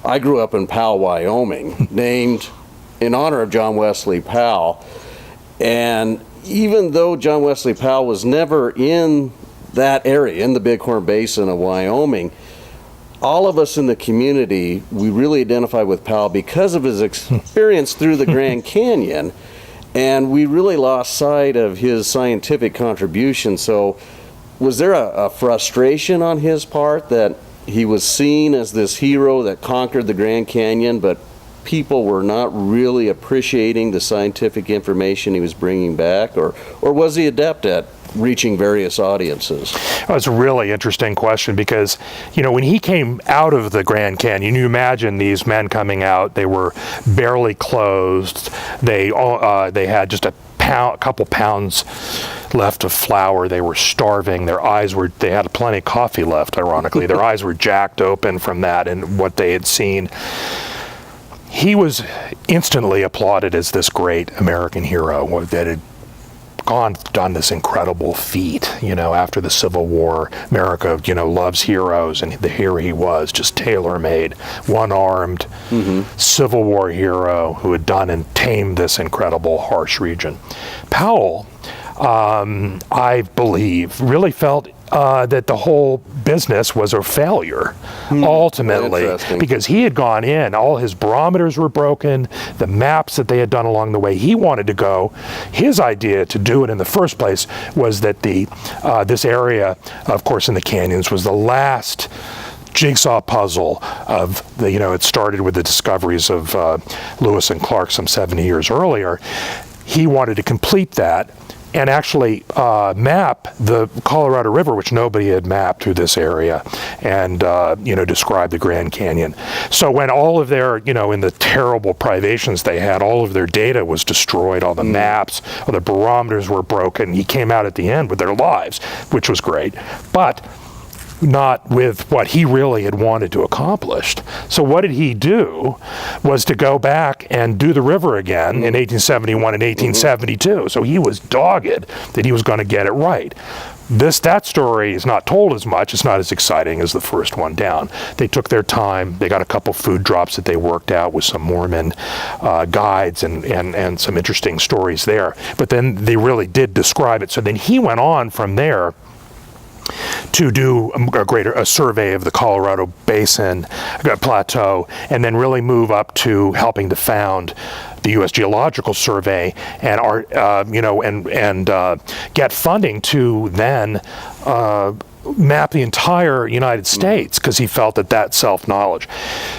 I grew up in Powell, Wyoming, named in honor of John Wesley Powell. And even though John Wesley Powell was never in that area, in the Bighorn Basin of Wyoming, all of us in the community, we really identify with Powell because of his experience through the Grand Canyon. And we really lost sight of his scientific contribution. So was there a frustration on his part that he was seen as this hero that conquered the Grand Canyon, but people were not really appreciating the scientific information he was bringing back? Or was he adept at reaching various audiences? That's a really interesting question because, when he came out of the Grand Canyon, you imagine these men coming out, they were barely clothed, they had just a couple pounds left of flour, they were starving, they had plenty of coffee left, ironically. Their eyes were jacked open from that and what they had seen. He was instantly applauded as this great American hero that had done this incredible feat, after the Civil War. America, loves heroes, and here he was, just tailor-made, one-armed Civil War hero who had done and tamed this incredible, harsh region. Powell, I believe, really felt that the whole business was a failure, ultimately, because he had gone in, all his barometers were broken, the maps that they had done along the way, he wanted to go. His idea to do it in the first place was that this area, of course, in the canyons, was the last jigsaw puzzle of it started with the discoveries of Lewis and Clark some 70 years earlier. He wanted to complete that and actually map the Colorado River, which nobody had mapped through this area, and describe the Grand Canyon. So when all of their, in the terrible privations they had, all of their data was destroyed, all the maps, all the barometers were broken. He came out at the end with their lives, which was great, but not with what he really had wanted to accomplish. So what did he do was to go back and do the river again in 1871 and 1872. So he was dogged that he was going to get it right. That story is not told as much. It's not as exciting as the first one down. They took their time. They got a couple food drops that they worked out with some Mormon guides and some interesting stories there. But then they really did describe it. So then he went on from there to do a survey of the Colorado Basin plateau, and then really move up to helping to found the U.S. Geological Survey and get funding to then map the entire United States, because he felt that self-knowledge.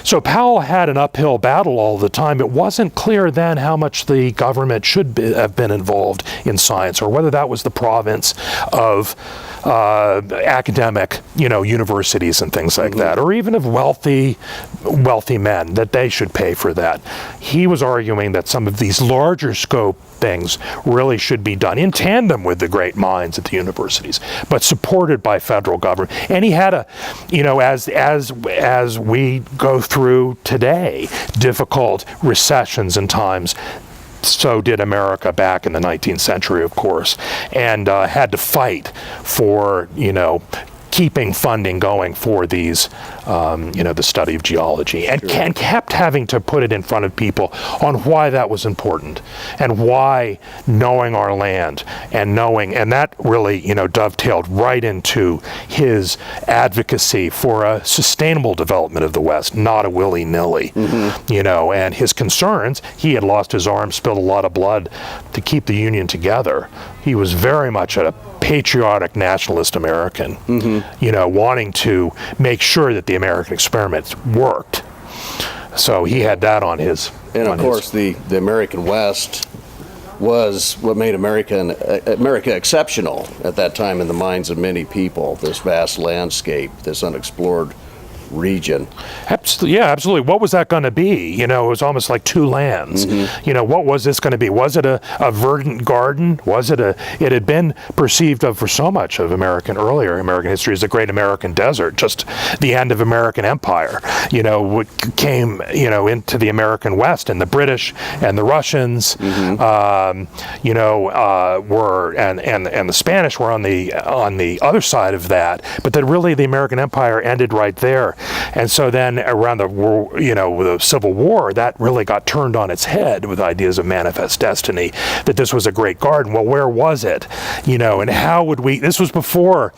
So Powell had an uphill battle all the time. It wasn't clear then how much the government should have been involved in science, or whether that was the province of academic, universities and things like that, or even of wealthy men, that they should pay for that. He was arguing that some of these larger scope things really should be done in tandem with the great minds at the universities, but supported by federal government. And he had as we go through today, difficult recessions and times, so did America back in the 19th century, of course, and had to fight for, keeping funding going for these, the study of geology, and kept having to put it in front of people on why that was important, and why knowing our land and that really, dovetailed right into his advocacy for a sustainable development of the West, not a willy-nilly, and his concerns. He had lost his arm, spilled a lot of blood to keep the Union together. He was very much a patriotic nationalist American, wanting to make sure that the American experiments worked. So he had that on his. And of course, the American West was what made America exceptional at that time in the minds of many people. This vast landscape, this unexplored region. Absolutely. What was that going to be? It was almost like two lands. What was this going to be? Was it a verdant garden? It had been perceived of for so much of earlier American history as the great American desert, just the end of American empire, what came, into the American West, and the British and the Russians, were, and the Spanish were on the other side of that, but that really the American empire ended right there. And so then around the Civil War, that really got turned on its head with ideas of manifest destiny, that this was a great garden. Well, where was it? And how would this was before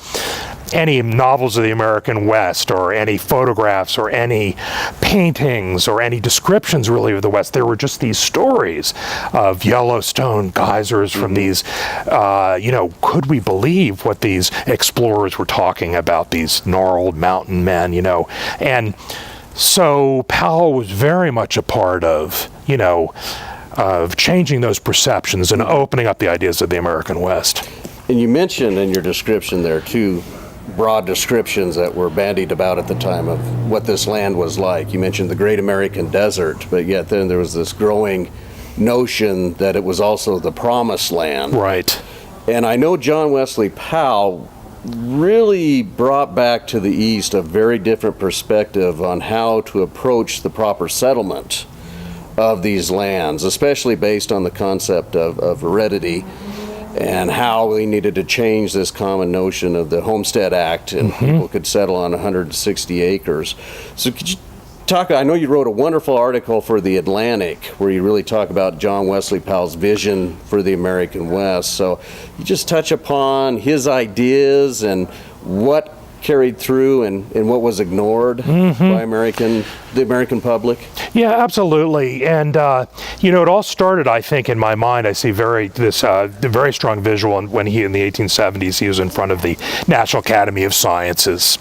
any novels of the American West or any photographs or any paintings or any descriptions really of the West. There were just these stories of Yellowstone geysers from these, could we believe what these explorers were talking about, these gnarled mountain men, And so Powell was very much a part of changing those perceptions and opening up the ideas of the American West. And you mentioned in your description there two broad descriptions that were bandied about at the time of what this land was like. You mentioned the Great American Desert, but yet then there was this growing notion that it was also the Promised Land. Right. And I know John Wesley Powell really brought back to the East a very different perspective on how to approach the proper settlement of these lands, especially based on the concept of heredity and how we needed to change this common notion of the Homestead Act and people could settle on 160 acres. So could you talk, I know you wrote a wonderful article for The Atlantic where you really talk about John Wesley Powell's vision for the American West. So you just touch upon his ideas and what carried through and what was ignored by the American public? Yeah, absolutely. And it all started, I think, in my mind. I see the very strong visual when in the 1870s he was in front of the National Academy of Sciences,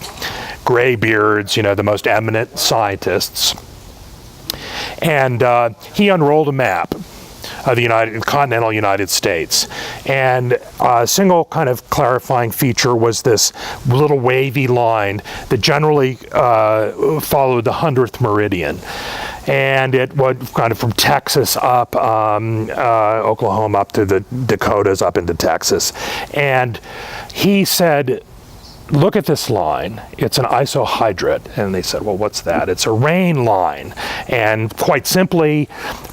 gray beards, the most eminent scientists, and he unrolled a map of the continental United States. And a single kind of clarifying feature was this little wavy line that generally followed the 100th meridian. And it would kind of from Texas up, Oklahoma up to the Dakotas up into Texas. And he said, look at this line, it's an isohydrate. And they said, well, what's that? It's a rain line. And quite simply,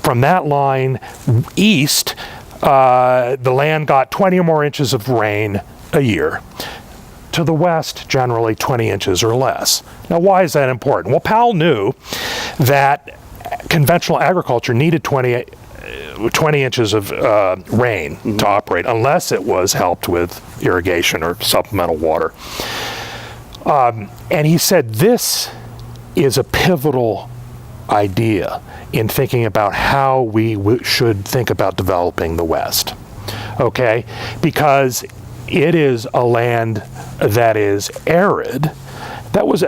from that line east, the land got 20 or more inches of rain a year. To the west, generally 20 inches or less. Now, why is that important? Well, Powell knew that conventional agriculture needed 20 inches of rain to operate, unless it was helped with irrigation or supplemental water. And he said this is a pivotal idea in thinking about how we should think about developing the West. Okay? Because it is a land that is arid. That was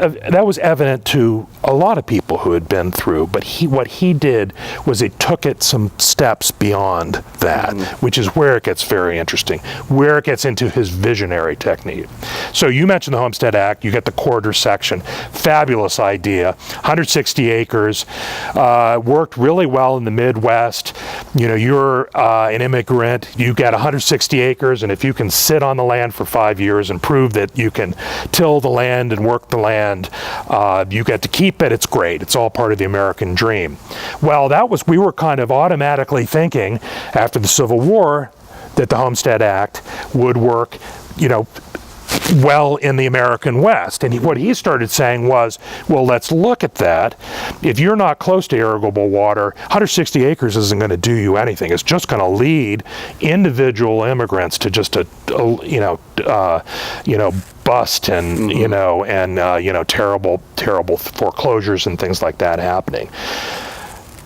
evident to a lot of people who had been through, but what he did was he took it some steps beyond that, which is where it gets very interesting, where it gets into his visionary technique. So you mentioned the Homestead Act, you get the quarter section, fabulous idea, 160 acres, worked really well in the Midwest. You're an immigrant, you get 160 acres, and if you can sit on the land for 5 years and prove that you can till the land and work the land, you get to keep it, it's great, it's all part of the American dream. Well, we were kind of automatically thinking after the Civil War that the Homestead Act would work, well in the American West. And what he started saying was, well, let's look at that. If you're not close to irrigable water, 160 acres isn't going to do you anything. It's just going to lead individual immigrants to just bust and terrible foreclosures and things like that happening.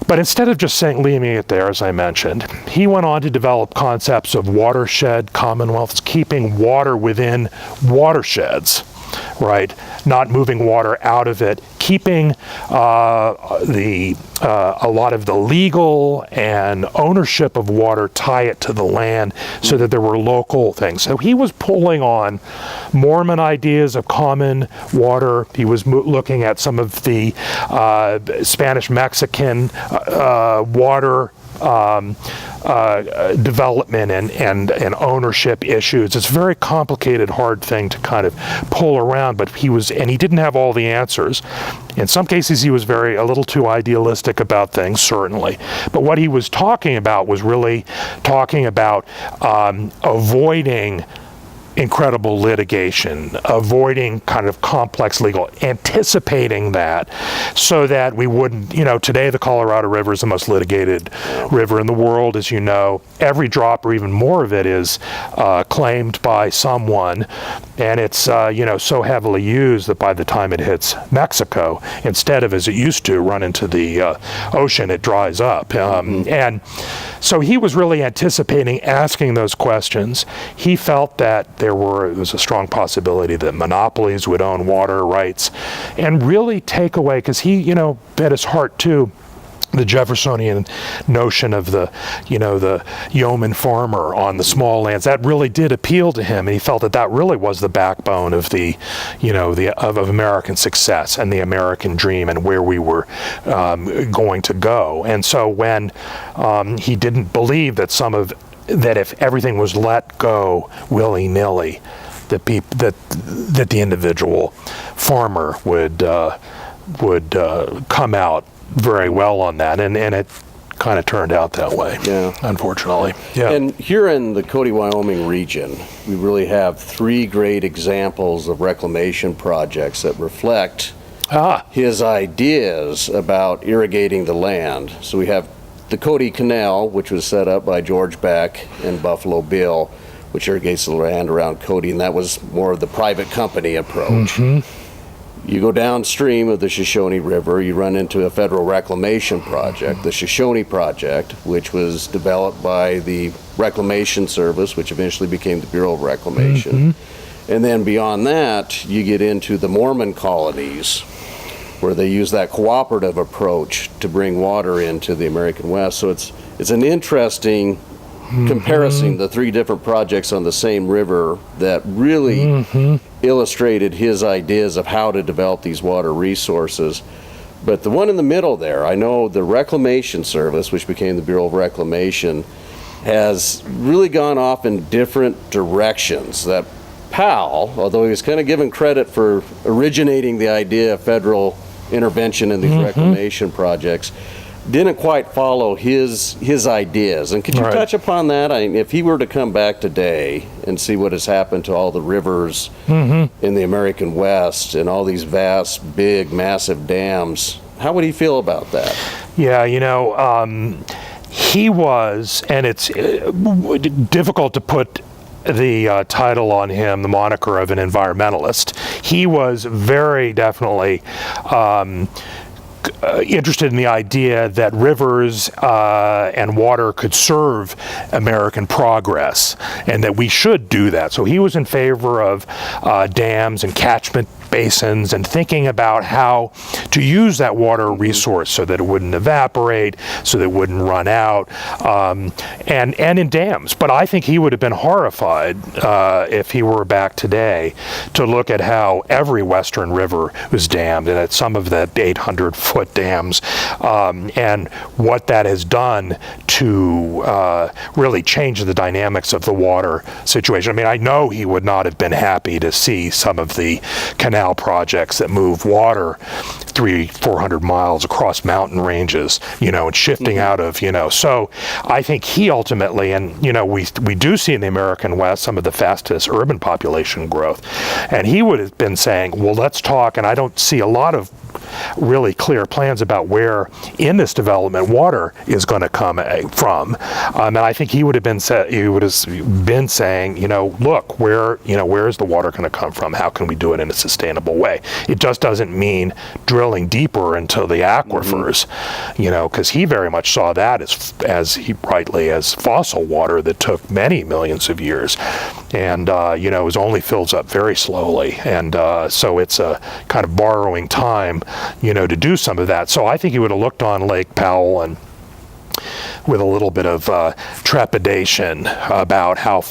But instead of just leaving it there, as I mentioned, he went on to develop concepts of watershed commonwealths, keeping water within watersheds, right? Not moving water out of it, keeping a lot of the legal and ownership of water, tie it to the land so that there were local things. So he was pulling on Mormon ideas of common water. He was looking at some of the Spanish-Mexican water development and ownership issues. It's a very complicated, hard thing to kind of pull around, but he didn't have all the answers. In some cases, he was a little too idealistic about things, certainly. But what he was talking about was really talking about avoiding incredible litigation, avoiding kind of complex legal, anticipating that so that we wouldn't, today the Colorado River is the most litigated river in the world, as you know. Every drop or even more of it is claimed by someone, and it's, so heavily used that by the time it hits Mexico, instead of, as it used to, run into the ocean, it dries up. And so he was really anticipating asking those questions. He felt that there was a strong possibility that monopolies would own water rights and really take away, because he, at his heart too, the Jeffersonian notion of the yeoman farmer on the small lands, that really did appeal to him, and he felt that really was the backbone of of American success and the American dream and where we were going to go. And so when he didn't believe that that if everything was let go willy-nilly, that the individual farmer would come out very well on that, and it kind of turned out that way, unfortunately. Yeah. And here in the Cody, Wyoming region, we really have 3 great examples of reclamation projects that reflect his ideas about irrigating the land. So we have the Cody Canal, which was set up by George Beck and Buffalo Bill, which irrigates the land around Cody, and that was more of the private company approach. You go downstream of the Shoshone River, you run into a federal reclamation project, the Shoshone Project, which was developed by the Reclamation Service, which eventually became the Bureau of Reclamation. And then beyond that, you get into the Mormon colonies, where they use that cooperative approach to bring water into the American West. So it's an interesting comparison, the 3 different projects on the same river that really illustrated his ideas of how to develop these water resources. But the one in the middle there, I know the Reclamation Service, which became the Bureau of Reclamation, has really gone off in different directions. That Powell, although he was kind of given credit for originating the idea of federal intervention in these reclamation projects, didn't quite follow his ideas. And could you touch upon that? I mean, if he were to come back today and see what has happened to all the rivers in the American West and all these vast, big, massive dams, how would he feel about that? Yeah, he was, and it's difficult to put the title on him, the moniker of an environmentalist. He was very definitely interested in the idea that rivers and water could serve American progress, and that we should do that. So he was in favor of dams and catchment basins and thinking about how to use that water resource so that it wouldn't evaporate, so that it wouldn't run out, and in dams. But I think he would have been horrified if he were back today to look at how every western river was dammed, and at some of the 800-foot dams, and what that has done to really change the dynamics of the water situation. I mean, I know he would not have been happy to see some of the canal projects that move water 300-400 miles across mountain ranges, and shifting out of, so I think he ultimately, and we do see in the American West some of the fastest urban population growth, and he would have been saying, well, let's talk, and I don't see a lot of really clear plans about where in this development water is going to come from, and I think he would have been saying, look, where is the water going to come from? How can we do it in a sustainable way? It just doesn't mean drilling deeper into the aquifers, because he very much saw that as he rightly as fossil water that took many millions of years, and it only fills up very slowly, and so it's a kind of borrowing time, to do some of that. So I think he would have looked on Lake Powell and with a little bit of trepidation about how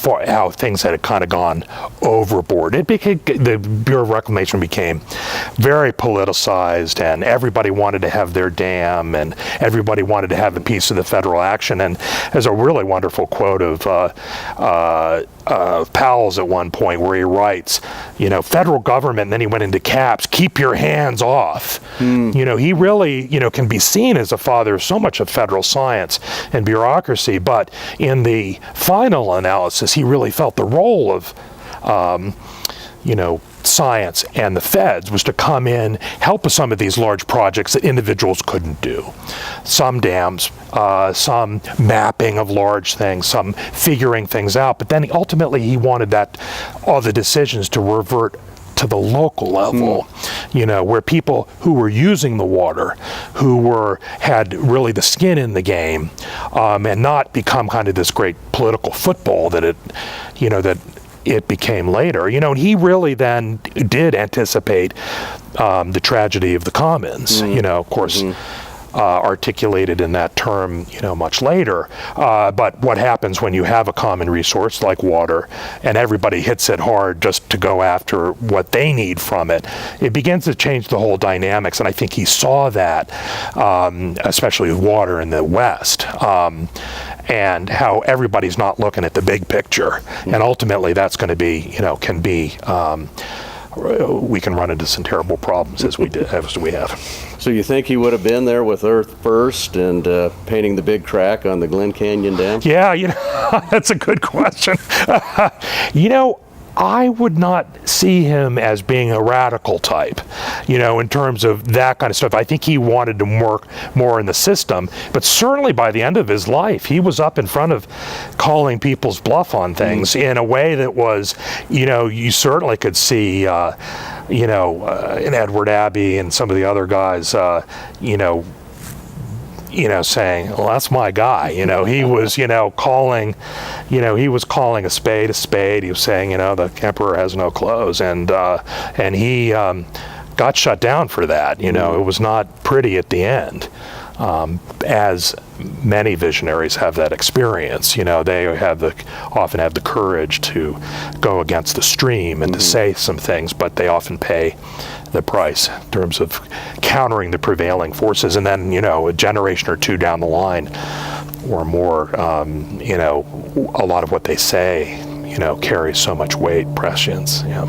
things had kind of gone overboard. The Bureau of Reclamation became very politicized, and everybody wanted to have their dam, and everybody wanted to have a piece of the federal action. And there's a really wonderful quote of Powell's at one point where he writes, federal government, and then he went into caps, keep your hands off. He really, can be seen as a father of so much of federal science and bureaucracy, but in the final analysis, he really felt the role of science and the feds was to come in, help with some of these large projects that individuals couldn't do. Some dams, some mapping of large things, some figuring things out. But then ultimately he wanted all the decisions to revert to the local level, where people who were using the water, who had really the skin in the game, and not become kind of this great political football that it became later. And he really then did anticipate the tragedy of the commons, of course, articulated in that term, much later. But what happens when you have a common resource like water and everybody hits it hard just to go after what they need from it, it begins to change the whole dynamics. And I think he saw that, especially with water in the West, and how everybody's not looking at the big picture. And ultimately that's going to be, we can run into some terrible problems as we have. So you think he would have been there with Earth First and painting the big crack on the Glen Canyon Dam? Yeah, that's a good question. I would not see him as being a radical type, in terms of that kind of stuff. I think he wanted to work more in the system, but certainly by the end of his life, he was up in front of calling people's bluff on things in a way that was, you certainly could see, in Edward Abbey and some of the other guys, saying, well, that's my guy. He was, calling, he was calling a spade a spade. He was saying, the emperor has no clothes, and he got shut down for that. It was not pretty at the end. As many visionaries have that experience, they often have the courage to go against the stream and to say some things, but they often pay the price in terms of countering the prevailing forces. And then, a generation or two down the line or more, a lot of what they say, carries so much weight, prescience. Yeah.